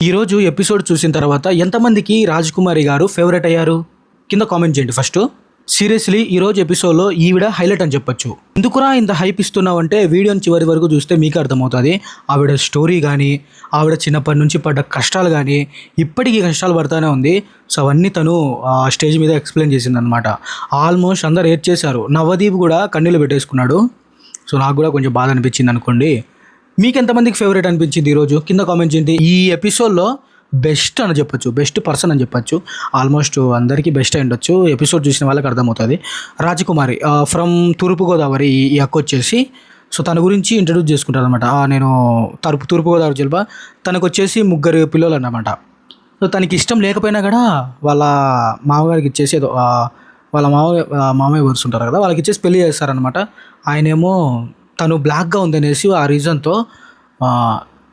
ఈరోజు ఎపిసోడ్ చూసిన తర్వాత ఎంతమందికి రాజకుమారి గారు ఫేవరెట్ అయ్యారు కింద కామెంట్ చేయండి. ఫస్ట్ సీరియస్లీ ఈరోజు ఎపిసోడ్లో ఈవిడ హైలైట్ అని చెప్పొచ్చు. ఎందుకురా ఇంత హైప్ ఇస్తున్నావు అంటే వీడియోని చివరి వరకు చూస్తే మీకు అర్థమవుతుంది. ఆవిడ స్టోరీ కానీ ఆవిడ చిన్నప్పటి నుంచి పడ్డ కష్టాలు కానీ ఇప్పటికీ కష్టాలు పడుతూనే ఉంది. సో అవన్నీ తను స్టేజ్ మీద ఎక్స్ప్లెయిన్ చేసిందనమాట. ఆల్మోస్ట్ అందరు ఏడ్ చేశారు. నవదీప్ కూడా కన్నీళ్ళు పెట్టేసుకున్నాడు. సో నాకు కూడా కొంచెం బాధ అనిపించింది అనుకోండి. మీకు ఎంతమందికి ఫేవరెట్ అనిపించింది ఈరోజు కింద కామెంట్ చేయండి. ఈ ఎపిసోడ్లో బెస్ట్ అని చెప్పొచ్చు, బెస్ట్ పర్సన్ అని చెప్పొచ్చు. ఆల్మోస్ట్ అందరికీ బెస్ట్ అయి ఉండొచ్చు. ఎపిసోడ్ చూసిన వాళ్ళకి అర్థమవుతుంది. రాజకుమారి ఫ్రమ్ తూర్పుగోదావరి ఈ అక్క వచ్చేసి సో తన గురించి ఇంట్రడ్యూస్ చేసుకుంటారు అనమాట. నేను తూర్పుగోదావరి జిల్లా. తనకు వచ్చేసి 3 పిల్లలు అన్నమాట. సో తనకి ఇష్టం లేకపోయినా కూడా వాళ్ళ మామగారికి ఇచ్చేసి వాళ్ళ మామయ్య వరుస్తుంటారు కదా, వాళ్ళకి ఇచ్చేసి పెళ్లి చేస్తారనమాట. ఆయనేమో తను బ్లాక్గా ఉందనేసి ఆ రీజన్తో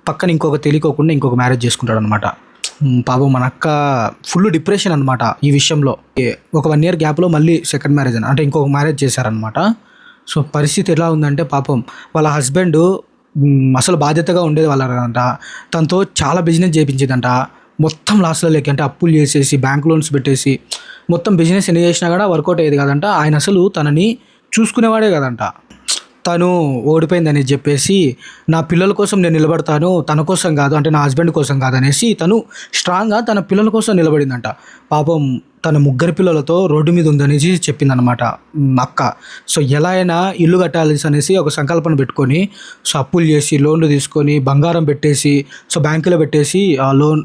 పక్కన తెలియకోకుండా ఇంకొక మ్యారేజ్ చేసుకుంటాడు అనమాట. పాపం మన అక్క ఫుల్ డిప్రెషన్ అనమాట ఈ విషయంలో. ఒక 1 year గ్యాప్లో మళ్ళీ సెకండ్ మ్యారేజ్ అంటే ఇంకొక మ్యారేజ్ చేశారనమాట. సో పరిస్థితి ఎలా ఉందంటే పాపం వాళ్ళ హస్బెండ్ అసలు బాధ్యతగా ఉండేది వాళ్ళంట. తనతో చాలా బిజినెస్ చేయించేదంట. మొత్తం లాస్లో లేక అంటే అప్పులు చేసేసి బ్యాంక్ లోన్స్ పెట్టేసి మొత్తం బిజినెస్ ఎన్ని చేసినా కూడా వర్కౌట్ అయ్యేది కాదంట. ఆయన అసలు తనని చూసుకునేవాడే కదంట. తను ఓడిపోయిందని చెప్పేసి నా పిల్లల కోసం నేను నిలబడతాను, తన కోసం కాదు, అంటే నా హస్బెండ్ కోసం కాదనేసి తను స్ట్రాంగ్గా తన పిల్లల కోసం నిలబడిందంట. పాపం తన 3 పిల్లలతో రోడ్డు మీద ఉందనేసి చెప్పిందనమాట అక్క. సో ఎలా అయినా ఇల్లు కట్టాలి అనేసి ఒక సంకల్పన పెట్టుకొని సో అప్పులు చేసి లోన్లు తీసుకొని బంగారం పెట్టేసి సో బ్యాంకులో పెట్టేసి లోన్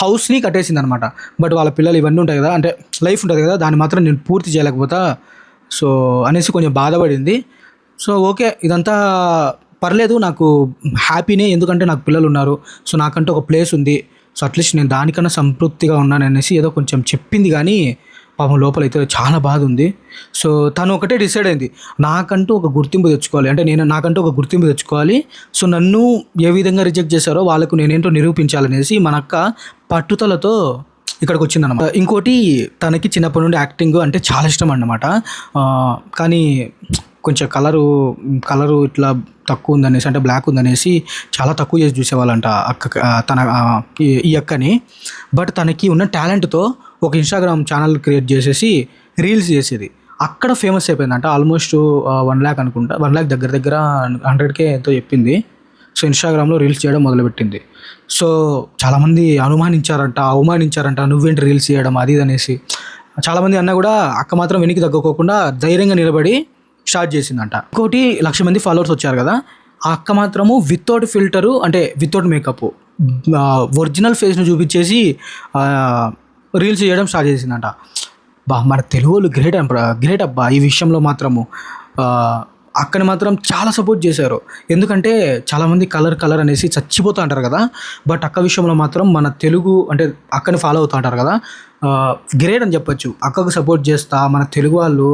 హౌస్ని కట్టేసింది అనమాట. బట్ వాళ్ళ పిల్లలు ఇవన్నీ ఉంటాయి కదా, అంటే లైఫ్ ఉంటుంది కదా, దాన్ని మాత్రం నేను పూర్తి చేయలేకపోతా సో అనేసి కొంచెం బాధపడింది. సో ఓకే, ఇదంతా పర్లేదు, నాకు హ్యాపీనే, ఎందుకంటే నాకు పిల్లలు ఉన్నారు. సో నాకంటూ ఒక ప్లేస్ ఉంది. సో అట్లీస్ట్ నేను దానికన్నా సంతృప్తిగా ఉన్నాను అనేసి ఏదో కొంచెం చెప్పింది. కానీ పాపం లోపలైతే చాలా బాధ ఉంది. సో తను ఒకటే డిసైడ్ అయింది, నాకంటూ ఒక గుర్తింపు తెచ్చుకోవాలి, అంటే నాకంటూ ఒక గుర్తింపు తెచ్చుకోవాలి. సో నన్ను ఏ విధంగా రిజెక్ట్ చేశారో వాళ్ళకు నేనేంటో నిరూపించాలనేసి మన అక్క పట్టుదలతో ఇక్కడికి వచ్చిందనమాట. ఇంకోటి, తనకి చిన్నప్పటి నుండి యాక్టింగ్ అంటే చాలా ఇష్టం అన్నమాట. కానీ కొంచెం కలరు ఇట్లా తక్కువ ఉందనేసి, అంటే బ్లాక్ ఉందనేసి చాలా తక్కువ చేసి చూసేవాళ్ళంట ఈ అక్కని. బట్ తనకి ఉన్న టాలెంట్తో ఒక ఇన్స్టాగ్రామ్ ఛానల్ క్రియేట్ చేసేసి రీల్స్ చేసేది. అక్కడ ఫేమస్ అయిపోయిందంట. ఆల్మోస్ట్ 1 lakh అనుకుంటా, 1 lakh దగ్గర 100K ఎంతో చెప్పింది. సో ఇన్స్టాగ్రామ్లో రీల్స్ చేయడం మొదలుపెట్టింది. సో చాలామంది అవమానించారంట, నువ్వేంటి రీల్స్ చేయడం అది ఇది అనేసి. చాలామంది అన్నా కూడా అక్క మాత్రం వెనక్కి తగ్గకోకుండా ధైర్యంగా నిలబడి స్టార్ట్ చేసిందంట. ఇంకోటి 1,00,000 మంది ఫాలోవర్స్ వచ్చారు కదా, ఆ అక్క మాత్రము వితౌట్ ఫిల్టరు, అంటే వితౌట్ మేకప్ ఒరిజినల్ ఫేస్ను చూపించేసి రీల్స్ చేయడం స్టార్ట్ చేసిందంట. మన తెలుగు వాళ్ళు గ్రేట్ అబ్బా ఈ విషయంలో మాత్రము. అక్కని మాత్రం చాలా సపోర్ట్ చేశారు. ఎందుకంటే చాలామంది కలర్ అనేసి చచ్చిపోతూ అంటారు కదా, బట్ అక్క విషయంలో మాత్రం మన తెలుగు అంటే అక్కని ఫాలో అవుతూ అంటారు కదా, గ్రేట్ అని చెప్పొచ్చు. అక్కకు సపోర్ట్ చేస్తా మన తెలుగు వాళ్ళు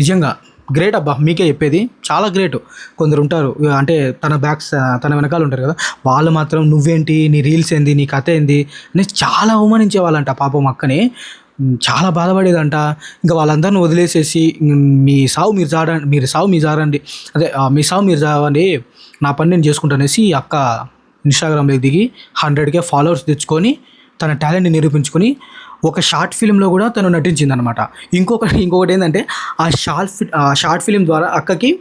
నిజంగా గ్రేట్ అబ్బా, మీకే చెప్పేది, చాలా గ్రేట్. కొందరు ఉంటారు అంటే తన వెనకాల ఉంటారు కదా, వాళ్ళు మాత్రం నువ్వేంటి, నీ రీల్స్ ఏంది, నీ కథ ఏంది అని చాలా అవమానించే వాళ్ళంట పాపం అక్కని. చాలా బాధపడేదంట. ఇంకా వాళ్ళందరిని వదిలేసేసి మీ సావు మీరు జారండి, మీ సావు మీరు చావండి, నా పని నేను చేసుకుంటానేసి అక్క ఇన్స్టాగ్రామ్లోకి దిగి 100K ఫాలోవర్స్ తెచ్చుకొని తన టాలెంట్ని నిరూపించుకొని ఒక షార్ట్ ఫిలింలో కూడా తను నటించిందనమాట. ఇంకొకటి ఏంటంటే ఆ షార్ట్ ఫిలిం ద్వారా అక్కకి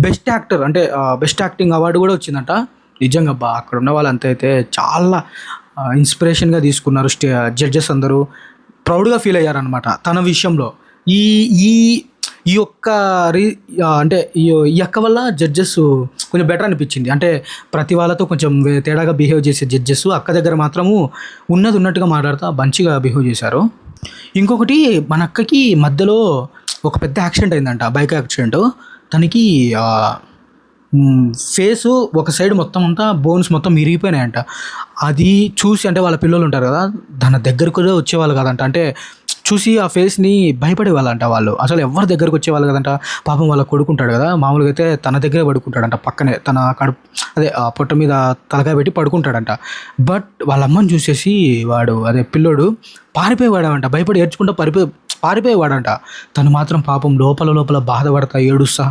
బెస్ట్ యాక్టర్ అంటే బెస్ట్ యాక్టింగ్ అవార్డు కూడా వచ్చిందంట. నిజంగా అక్కడ ఉన్న వాళ్ళంతా అయితే చాలా ఇన్స్పిరేషన్గా తీసుకున్నారు. జడ్జెస్ అందరూ ప్రౌడ్గా ఫీల్ అయ్యారనమాట తన విషయంలో. ఈ యొక్క అంటే ఈ అక్క వల్ల జడ్జెస్ కొంచెం బెటర్ అనిపించింది. అంటే ప్రతి వాళ్ళతో కొంచెం తేడాగా బిహేవ్ చేసే జడ్జెస్ అక్క దగ్గర మాత్రము ఉన్నట్టుగా మాట్లాడుతూ మంచిగా బిహేవ్ చేశారు. ఇంకొకటి, మన అక్కకి మధ్యలో ఒక పెద్ద యాక్సిడెంట్ అయిందంట, బైక్ యాక్సిడెంట్. తనకి ఫేసు ఒక సైడ్ మొత్తం అంతా బోన్స్ మొత్తం ఇరిగిపోయినాయంట. అది చూసి, అంటే వాళ్ళ పిల్లలు ఉంటారు కదా, తన దగ్గరకు కూడా వచ్చేవాళ్ళు కాదంట. అంటే చూసి ఆ ఫేస్ని భయపడేవాళ్ళంట వాళ్ళు. అసలు ఎవరి దగ్గరకు వచ్చేవాళ్ళు కదంట. పాపం వాళ్ళ కొడుకుంటాడు కదా, మామూలుగా అయితే తన దగ్గరే పడుకుంటాడంట, పక్కనే తన పొట్ట మీద తలకాయ పెట్టి పడుకుంటాడంట. బట్ వాళ్ళ అమ్మని చూసేసి పిల్లోడు పారిపోయేవాడంట, భయపడి ఏడ్చుకుంటూ పారిపోయేవాడంట. తను మాత్రం పాపం లోపల బాధపడతా ఏడుస్తా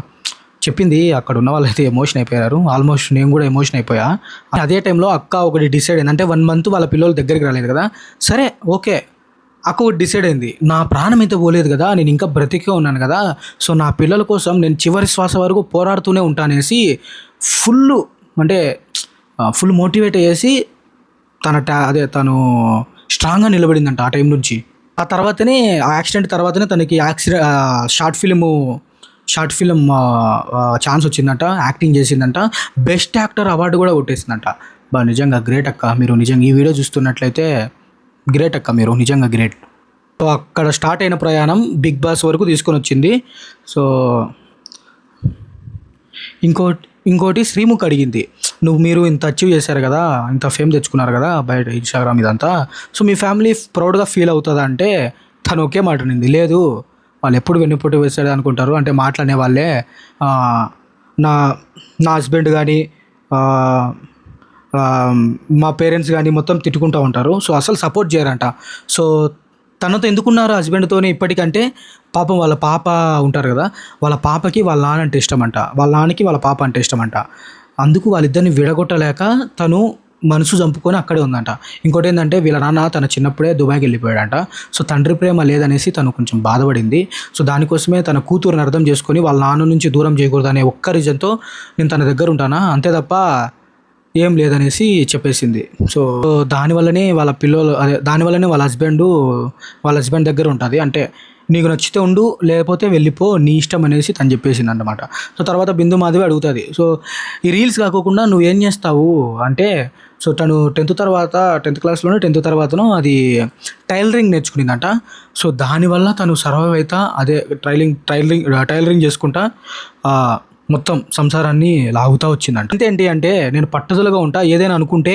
చెప్పింది అక్కడ ఉన్న వాళ్ళైతే ఎమోషన్ అయిపోయారు. ఆల్మోస్ట్ నేను కూడా ఎమోషన్ అయిపోయా. అదే టైంలో అక్క ఒకటి డిసైడ్ అయింది. అంటే 1 మంత్ వాళ్ళ పిల్లలు దగ్గరికి రాలేదు కదా, సరే ఓకే అక్క ఒకటి డిసైడ్ అయింది. నా ప్రాణం అయితే పోలేదు కదా, నేను ఇంకా బ్రతికే ఉన్నాను కదా, సో నా పిల్లల కోసం నేను చివరి శ్వాస వరకు పోరాడుతూనే ఉంటానేసి ఫుల్ అంటే ఫుల్ మోటివేట్ అయ్యేసి తను స్ట్రాంగ్గా నిలబడిందంట ఆ టైం నుంచి. ఆ తర్వాతనే ఆ యాక్సిడెంట్ తర్వాతనే తనకి షార్ట్ ఫిలిం ఛాన్స్ వచ్చిందంట, యాక్టింగ్ చేసిందంట, బెస్ట్ యాక్టర్ అవార్డు కూడా కొట్టేసిందంట. నిజంగా గ్రేట్ అక్క, మీరు నిజంగా ఈ వీడియో చూస్తున్నట్లయితే గ్రేట్ అక్క, మీరు నిజంగా గ్రేట్. సో అక్కడ స్టార్ట్ అయిన ప్రయాణం బిగ్ బాస్ వరకు తీసుకొని వచ్చింది. సో ఇంకోటి శ్రీముఖ్ అడిగింది, మీరు ఇంత అచీవ్ చేశారు కదా, ఇంత ఫేమ్ తెచ్చుకున్నారు కదా బయట ఇన్స్టాగ్రామ్ ఇదంతా, సో మీ ఫ్యామిలీ ప్రౌడ్గా ఫీల్ అవుతుందా అంటే తను ఒకే మాట అనింది, లేదు వాళ్ళు ఎప్పుడు వెన్నుపోటు వేసాడు అనుకుంటారు, అంటే మాట్లాడే వాళ్ళే నా హస్బెండ్ కానీ మా పేరెంట్స్ కానీ మొత్తం తిట్టుకుంటూ ఉంటారు, సో అసలు సపోర్ట్ చేయరంట. సో తనతో ఎందుకున్నారు హస్బెండ్తోనే ఇప్పటికంటే పాపం వాళ్ళ పాప ఉంటారు కదా, వాళ్ళ పాపకి వాళ్ళ నాన్న అంటే ఇష్టమంట, వాళ్ళ నాన్నకి వాళ్ళ పాప అంటే ఇష్టమంట, అందుకు వాళ్ళిద్దరిని విడగొట్టలేక తను మనసు చంపుకొని అక్కడే ఉందంట. ఇంకోటి ఏంటంటే వీళ్ళ నాన్న తన చిన్నప్పుడే దుబాయ్కి వెళ్ళిపోయాడంట. సో తండ్రి ప్రేమ లేదనేసి తను కొంచెం బాధపడింది. సో దానికోసమే తన కూతురుని అర్థం చేసుకొని వాళ్ళ నాన్న నుంచి దూరం చేయకూడదు అనే ఒక్క రీజన్తో నేను తన దగ్గర ఉంటానా, అంతే తప్ప ఏం లేదనేసి చెప్పేసింది. సో దానివల్లనే వాళ్ళ హస్బెండ్ దగ్గర ఉంటుంది. అంటే నీకు నచ్చితే ఉండు, లేకపోతే వెళ్ళిపో, నీ ఇష్టం అనేసి తను చెప్పేసింది అన్నమాట. సో తర్వాత బిందు మాధవి అడుగుతుంది, సో ఈ రీల్స్ కాకోకుండా నువ్వేం చేస్తావు అంటే, సో తను 10th క్లాస్లోనే అది టైలరింగ్ నేర్చుకునిందంట. సో దానివల్ల తను సర్వైవ్ అవుతా అదే టైలరింగ్ చేసుకుంటా మొత్తం సంసారాన్ని లాగుతూ వచ్చిందంట. ఏంటి అంటే నేను పట్టుదలగా ఉంటా, ఏదైనా అనుకుంటే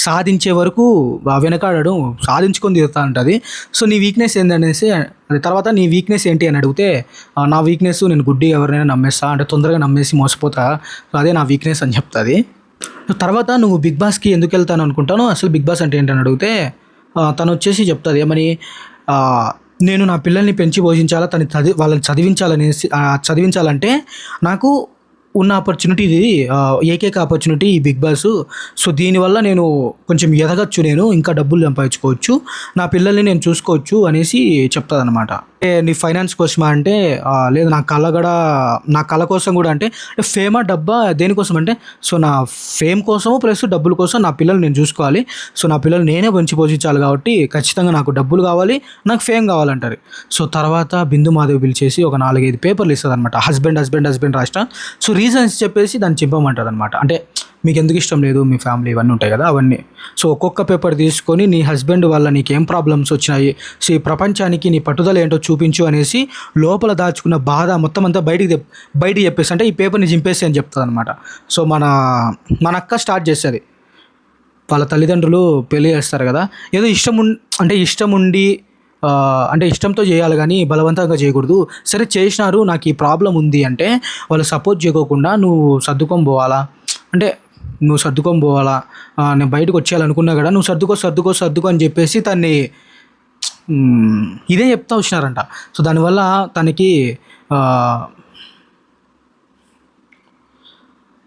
సాధించే వరకు వెనకాడడం, సాధించుకొని తీరుతా ఉంటుంది. సో నీ వీక్నెస్ ఏంటనేసి తర్వాత నీ వీక్నెస్ ఏంటి అని అడిగితే, నా వీక్నెస్ నేను గుడ్డి ఎవరినైనా నమ్మేస్తా, అంటే తొందరగా నమ్మేసి మోసపోతా, సో అదే నా వీక్నెస్ అని చెప్తుంది. తర్వాత నువ్వు బిగ్ బాస్కి ఎందుకు వెళ్తాను అనుకుంటాను, అసలు బిగ్ బాస్ అంటే ఏంటని అడిగితే తను వచ్చేసి చెప్తుంది ఏమని, నేను నా పిల్లల్ని పెంచి పోషించాలా, వాళ్ళని చదివించాలంటే నాకు ఉన్న ఆపర్చునిటీ ఇది, ఏకైక ఆపర్చునిటీ ఈ బిగ్ బాస్. సో దీనివల్ల నేను కొంచెం ఎదగచ్చు, నేను ఇంకా డబ్బులు సంపాదించుకోవచ్చు, నా పిల్లల్ని నేను చూసుకోవచ్చు అనేసి చెప్తుంది అనమాట. నీ ఫైనాన్స్ కోసమా అంటే లేదు, నా కళ కోసం కూడా, అంటే ఫేమా డబ్బా దేనికోసం అంటే, సో నా ఫేమ్ కోసము ప్లస్ డబ్బుల కోసం నా పిల్లలు నేను చూసుకోవాలి, సో నా పిల్లలు నేనే పెంచి పోషించాలి, కాబట్టి ఖచ్చితంగా నాకు డబ్బులు కావాలి, నాకు ఫేమ్ కావాలంటారు. సో తర్వాత బిందు మాధవి పిలిచేసి ఒక 4-5 పేపర్లు ఇస్తుంది అనమాట, హస్బెండ్ రాష్ట్ర. సో రీజన్స్ చెప్పేసి దాన్ని చింపమంటుంది అనమాట. అంటే మీకు ఎందుకు ఇష్టం లేదు, మీ ఫ్యామిలీ ఇవన్నీ ఉంటాయి కదా అవన్నీ. సో ఒక్కొక్క పేపర్ తీసుకొని నీ హస్బెండ్ వల్ల నీకేం ప్రాబ్లమ్స్ వచ్చినాయి, సో ఈ ప్రపంచానికి నీ పట్టుదల ఏంటో చూపించు అనేసి లోపల దాచుకున్న బాధ మొత్తం అంతా బయటికి చెప్పేసి, అంటే ఈ పేపర్ని చింపేసి అని చెప్తుంది అనమాట. సో మన అక్క స్టార్ట్ చేస్తుంది, వాళ్ళ తల్లిదండ్రులు పెళ్ళి చేస్తారు కదా, ఏదో ఇష్టం ఉండి అంటే ఇష్టంతో చేయాలి కానీ బలవంతంగా చేయకూడదు. సరే చేసినారు, నాకు ఈ ప్రాబ్లం ఉంది అంటే వాళ్ళు సపోర్ట్ చేయకోకుండా నువ్వు సర్దుకొని పోవాలా, నేను బయటకు వచ్చేయాలనుకున్నా కదా, నువ్వు సర్దుకో అని చెప్పేసి తన్ని ఇదే చెప్తా వచ్చినారంట. సో దానివల్ల తనకి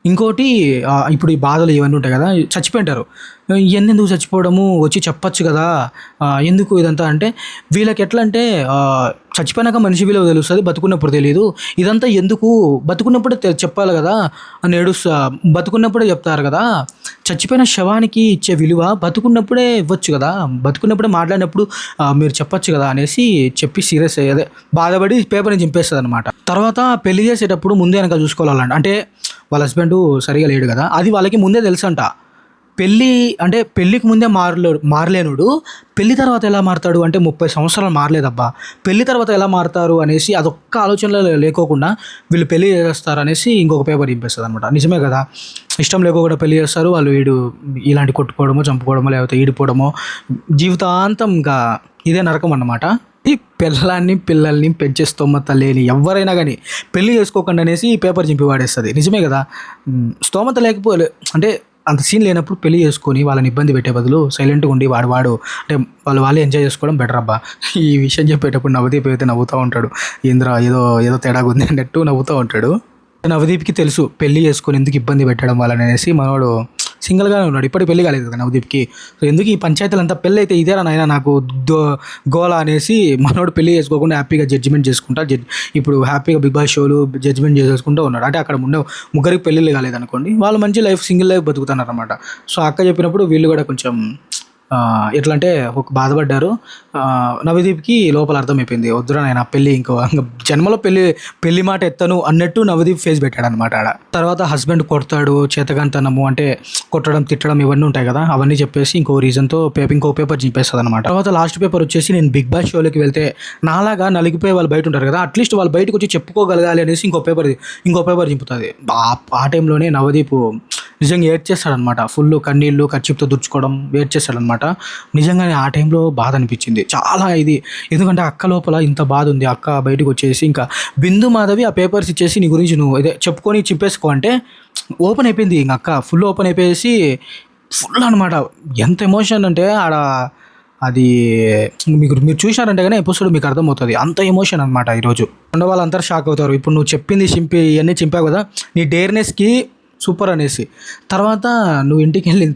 ఇంకోటి ఇప్పుడు ఈ బాధలు ఇవన్నీ ఉంటాయి కదా, చచ్చిపోయింటారు, ఎందుకు చచ్చిపోవడము, వచ్చి చెప్పచ్చు కదా, ఎందుకు ఇదంతా అంటే, వీళ్ళకి ఎట్లా అంటే చచ్చిపోయినాక మనిషి విలువ తెలుస్తుంది, బతుకున్నప్పుడు తెలియదు, ఇదంతా ఎందుకు, బతుకున్నప్పుడే చెప్పాలి కదా అని బతుకున్నప్పుడే చెప్తారు కదా, చచ్చిపోయిన శవానికి ఇచ్చే విలువ బతుకున్నప్పుడే ఇవ్వచ్చు కదా, బతుకున్నప్పుడే మాట్లాడినప్పుడు మీరు చెప్పచ్చు కదా అనేసి చెప్పి సీరియస్ అయ్యేదే బాధపడి పేపర్ని చింపేస్తుంది అనమాట. తర్వాత పెళ్లి చేసేటప్పుడు ముందే వెనక చూసుకోవాలంట, అంటే వాళ్ళ హస్బెండ్ సరిగా లేడు కదా, అది వాళ్ళకి ముందే తెలుసంట. పెళ్ళికి ముందే మారలేనుడు పెళ్లి తర్వాత ఎలా మారతాడు అంటే 30 సంవత్సరాలు మారలేదబ్బా, పెళ్లి తర్వాత ఎలా మారతారు అనేసి అదొక్క ఆలోచనలో లేకోకుండా వీళ్ళు పెళ్లి చేస్తారు అనేసి ఇంకొక పేపర్ చింపేస్తుంది అనమాట. నిజమే కదా, ఇష్టం లేకోకుండా పెళ్లి చేస్తారు వాళ్ళు, ఇలాంటి కొట్టుకోవడమో చంపుకోవడమో లేకపోతే ఈడిపోవడమో, జీవితాంతం ఇంకా ఇదే నరకం అన్నమాట. ఈ పిల్లల్ని పెంచే స్తోమత లేని ఎవరైనా కానీ పెళ్లి చేసుకోకుండా అనేసి ఈ పేపర్ చింపి వాడేస్తుంది. నిజమే కదా, స్తోమత లేకపోలే అంటే అంత సీన్ లేనప్పుడు పెళ్లి చేసుకొని వాళ్ళని ఇబ్బంది పెట్టే బదులు సైలెంట్గా ఉండి వాడు అంటే వాళ్ళే ఎంజాయ్ చేసుకోవడం బెటర్ అబ్బా. ఈ విషయం చెప్పేటప్పుడు నవ్వుతూ ఉంటాడు, ఏదో తేడాగా ఉంది అన్నట్టు నవ్వుతూ ఉంటాడు. నవదీప్కి తెలుసు పెళ్లి చేసుకొని ఎందుకు ఇబ్బంది పెట్టడం వల్ల అనేసి మనోడు సింగిల్గానే ఉన్నాడు. ఇప్పటికి పెళ్లి కాలేదు కదా నవదీప్కి. సో ఎందుకు ఈ పంచాయతీలు అంతా పెళ్ళి అయితే ఇదేరా నాయన నాకు గోల అనేసి మనోడు పెళ్లి చేసుకోకుండా హ్యాపీగా జడ్జిమెంట్ చేసుకుంటా ఇప్పుడు హ్యాపీగా బిగ్ బాస్ షోలు జడ్జిమెంట్ చేసేసుకుంటూ ఉన్నాడు. అంటే అక్కడ ఉన్న ముగ్గురికి పెళ్ళిళ్ళు కాలేదు అనుకోండి, వాళ్ళు మంచి లైఫ్ సింగిల్ లైఫ్ బతుకుతున్నారు అనమాట. సో అక్క చెప్పినప్పుడు వీళ్ళు కూడా కొంచెం ఎట్లా అంటే ఒక బాధపడ్డారు. నవదీప్కి లోపల అర్థమైపోయింది, వద్దురా నాయన పెళ్ళి ఇంకో జన్మలో పెళ్లి మాట ఎత్తను అన్నట్టు నవదీప్ ఫేస్ పెట్టాడు అనమాట. ఆడ తర్వాత హస్బెండ్ కొడతాడు, చేతగాంతనము అంటే కొట్టడం తిట్టడం ఇవన్నీ ఉంటాయి కదా, అవన్నీ చెప్పేసి ఇంకో రీజన్తో ఇంకో పేపర్ చింపేస్తుంది అనమాట. తర్వాత లాస్ట్ పేపర్ వచ్చేసి నేను బిగ్ బాస్ షోలోకి వెళ్తే నాలాగా నలిగిపోయి వాళ్ళు బయట ఉంటారు కదా, అట్లీస్ట్ వాళ్ళు బయటకు వచ్చి చెప్పుకోగలగాలి అనేసి ఇంకో పేపర్ చింపుతుంది. ఆ టైంలోనే నవదీప్ నిజంగా ఏడ్చేస్తాడనమాట. ఫుల్ కన్నీళ్ళు కర్చీప్తో దుర్చుకోవడం ఏడ్చేస్తాడనమాట. నిజంగానే ఆ టైంలో బాధ అనిపించింది చాలా. ఎందుకంటే అక్క లోపల ఇంత బాధ ఉంది. అక్క బయటకు వచ్చేసి ఇంకా బిందు మాధవి ఆ పేపర్స్ ఇచ్చేసి నీ గురించి నువ్వు ఇదే చెప్పుకొని చింపేసుకో అంటే ఓపెన్ అయిపోయింది. ఇంక అక్క ఫుల్ ఓపెన్ అయిపోయేసి ఫుల్ అనమాట. ఎంత ఎమోషన్ అంటే ఆడ అది మీరు చూసినారంటే కానీ ఎపిసోడ్ మీకు అర్థమవుతుంది, అంత ఎమోషన్ అనమాట. ఈరోజు వాళ్ళందరూ షాక్ అవుతారు. ఇప్పుడు నువ్వు చెప్పింది ఇవన్నీ చింపావు కదా, నీ డేర్నెస్కి సూపర్ అనేసి. తర్వాత నువ్వు ఇంటికి వెళ్ళిన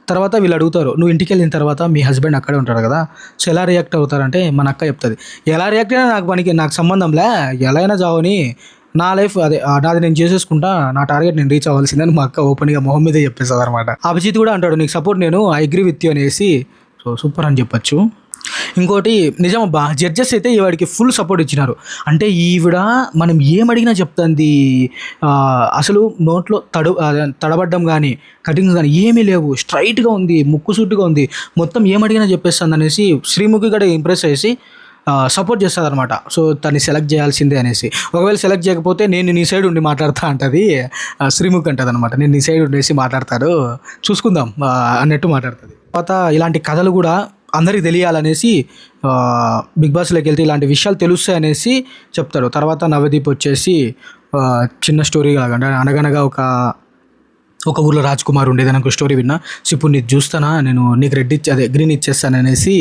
తర్వాత వీళ్ళు అడుగుతారు, నువ్వు ఇంటికి వెళ్ళిన తర్వాత మీ హస్బెండ్ అక్కడే ఉంటాడు కదా, సో ఎలా రియాక్ట్ అవుతారంటే మన అక్క చెప్తుంది, ఎలా రియాక్ట్ అయినా నాకు సంబంధంలే, ఎలా అయినా చావని, నా లైఫ్ నాది నేను చేసేసుకుంటా, నా టార్గెట్ నేను రీచ్ అవ్వాల్సిందని మా అక్క ఓపెన్గా మొహం మీదే చెప్పేస్తుంది అనమాట. అభిజిత్ కూడా అంటాడు, నీకు సపోర్ట్ నేను ఐ అగ్రీ విత్ యూ అనేసి. సో సూపర్ అని చెప్పొచ్చు. ఇంకోటి నిజమబ్బా, జడ్జెస్ అయితే ఈవిడికి ఫుల్ సపోర్ట్ ఇచ్చినారు. అంటే ఈవిడ మనం ఏమడిగినా చెప్తుంది. అసలు నోట్లో తడబడ్డం కానీ కటింగ్స్ కానీ ఏమీ లేవు, స్ట్రైట్గా ఉంది, ముక్కు సూటుగా ఉంది, మొత్తం ఏమడిగినా చెప్పేస్తుంది అనేసి శ్రీముఖి కూడా ఇంప్రెస్ చేసి సపోర్ట్ చేస్తుంది అనమాట. సో తన్ని సెలెక్ట్ చేయాల్సిందే అనేసి. ఒకవేళ సెలెక్ట్ చేయకపోతే నేను నీ సైడ్ ఉండి మాట్లాడతా అంటది శ్రీముఖి అంటది అనమాట. నేను నీ సైడ్ ఉండేసి మాట్లాడతాడు, చూసుకుందాం అన్నట్టు మాట్లాడుతుంది. తర్వాత ఇలాంటి కథలు కూడా అందరికి తెలియాలనేసి బిగ్ బాస్లోకి వెళ్తే ఇలాంటి విషయాలు తెలుస్తాయనేసి చెప్తారు. తర్వాత నవదీప్ వచ్చేసి చిన్న స్టోరీ లాగా అంటే అనగనగా ఒక ఊర్లో రాజ్ కుమార్ ఉండేది నాకు స్టోరీ విన్నా. సో ఇప్పుడు నీకు చూస్తానా, నేను నీకు గ్రీన్ ఇచ్చేస్తాననేసి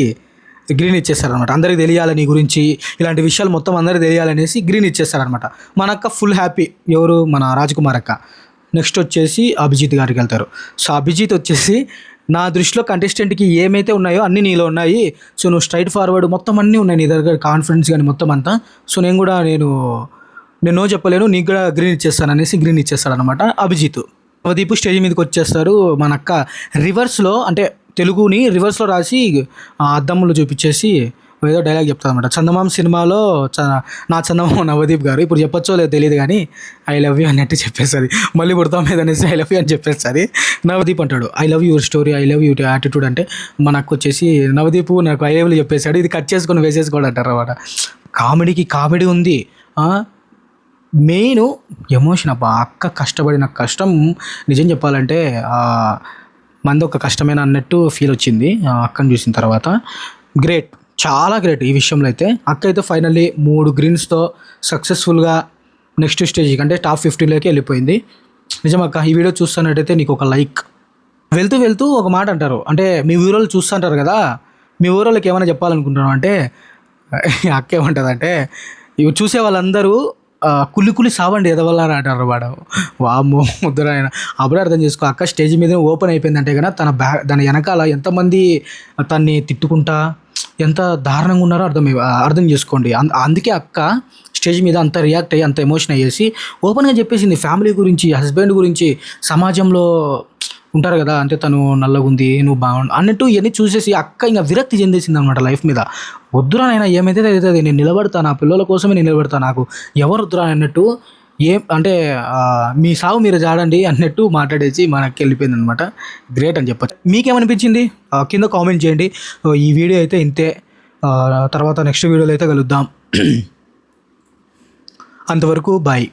గ్రీన్ ఇచ్చేస్తారనమాట. అందరికి తెలియాలి నీ గురించి, ఇలాంటి విషయాలు మొత్తం అందరికి తెలియాలనేసి గ్రీన్ ఇచ్చేస్తారనమాట. మన అక్క ఫుల్ హ్యాపీ. ఎవరు? మన రాజ్ కుమార్ అక్క. నెక్స్ట్ వచ్చేసి అభిజిత్ గారికి వెళ్తారు. సో అభిజిత్ వచ్చేసి నా దృష్టిలో కంటెస్టెంట్కి ఏమైతే ఉన్నాయో అన్నీ నీలో ఉన్నాయి, సో నువ్వు స్ట్రైట్ ఫార్వర్డ్ మొత్తం అన్నీ ఉన్నాయి నీ దగ్గర, కాన్ఫిడెన్స్ కానీ మొత్తం అంతా. సో నేను నో చెప్పలేను, నీకు కూడా గ్రీన్ ఇచ్చేస్తాను అనేసి గ్రీన్ ఇచ్చేస్తాడనమాట అభిజిత్. నవదీప్ స్టేజ్ మీదకి వచ్చేస్తారు. మన అక్క రివర్స్లో అంటే తెలుగుని రివర్స్లో రాసి అద్దములు చూపించేసి ఏదో డైలాగ్ చెప్తుంది అనమాట. చందమామ సినిమాలో నా చందమామ నవదీప్ గారు, ఇప్పుడు చెప్పొచ్చో లేదో తెలియదు కానీ ఐ లవ్ యూ అన్నట్టు చెప్పేస్తుంది. మళ్ళీ పుడతాం మీద అనేసి ఐ లవ్ యూ అని చెప్పేస్తుంది. నవదీప్ అంటాడు I love your story, I love you attitude అంటే మనకు వచ్చేసి నవదీప్ నాకు ఐ లవ్ చెప్పేశాడు, ఇది కట్ చేసుకొని వేసేసుకోడు అంటారు అనమాట. కామెడీకి కామెడీ ఉంది, మెయిన్ ఎమోషన్. అబ్బా అక్క కష్టపడిన కష్టం నిజం చెప్పాలంటే మంది ఒక కష్టమైన అన్నట్టు ఫీల్ వచ్చింది అక్కని చూసిన తర్వాత. గ్రేట్, చాలా గ్రేట్ ఈ విషయంలో అయితే. అక్క అయితే ఫైనల్లీ 3 గ్రీన్స్తో సక్సెస్ఫుల్గా నెక్స్ట్ స్టేజ్కి అంటే టాప్ 15లోకి వెళ్ళిపోయింది. నిజం అక్క, ఈ వీడియో చూస్తున్నట్టయితే నీకు ఒక లైక్. వెళ్తూ ఒక మాట అంటారు, అంటే మీ ఊరోళ్ళు చూస్తుంటారు కదా, మీ ఊరోళ్ళకి ఏమైనా చెప్పాలనుకుంటున్నాను అంటే అక్క ఏమంటుందంటే, ఇవి చూసే వాళ్ళందరూ కులి సావండి ఎదవల్లారా అంటారు వాడు. వామ్మో ముద్దురాయన. అప్పుడే అర్థం చేసుకో, అక్క స్టేజ్ మీద ఓపెన్ అయిపోయిందంటే కదా దాని వెనకాల ఎంతమంది తన్ని తిట్టుకుంటా ఎంత దారుణంగా ఉన్నారో అర్థం చేసుకోండి. అందుకే అక్క స్టేజ్ మీద అంత రియాక్ట్ అయ్యి అంత ఎమోషన్ అయ్యేసి ఓపెన్గా చెప్పేసింది ఫ్యామిలీ గురించి, హస్బెండ్ గురించి, సమాజంలో ఉంటారు కదా, అంటే తను నల్లగుంది నువ్వు బాగుండు అన్నట్టు ఇవన్నీ చూసేసి అక్క ఇంకా విరక్తి చెందేసింది అనమాట లైఫ్ మీద. వద్దురా నాయన ఏమైతే అవుతుంది, నేను నిలబడతా, నా పిల్లల కోసమే నేను నిలబడతా, నాకు ఎవరు వద్దురా అన్నట్టు అంటే మీ సాగు మీరు జాడండి అన్నట్టు మాట్లాడేసి మనకి వెళ్ళిపోయింది అనమాట. గ్రేట్ అని చెప్పచ్చు. మీకేమనిపించింది కింద కామెంట్ చేయండి. ఈ వీడియో అయితే ఇంతే, తర్వాత నెక్స్ట్ వీడియోలో అయితే కలుద్దాం. అంతవరకు బాయ్.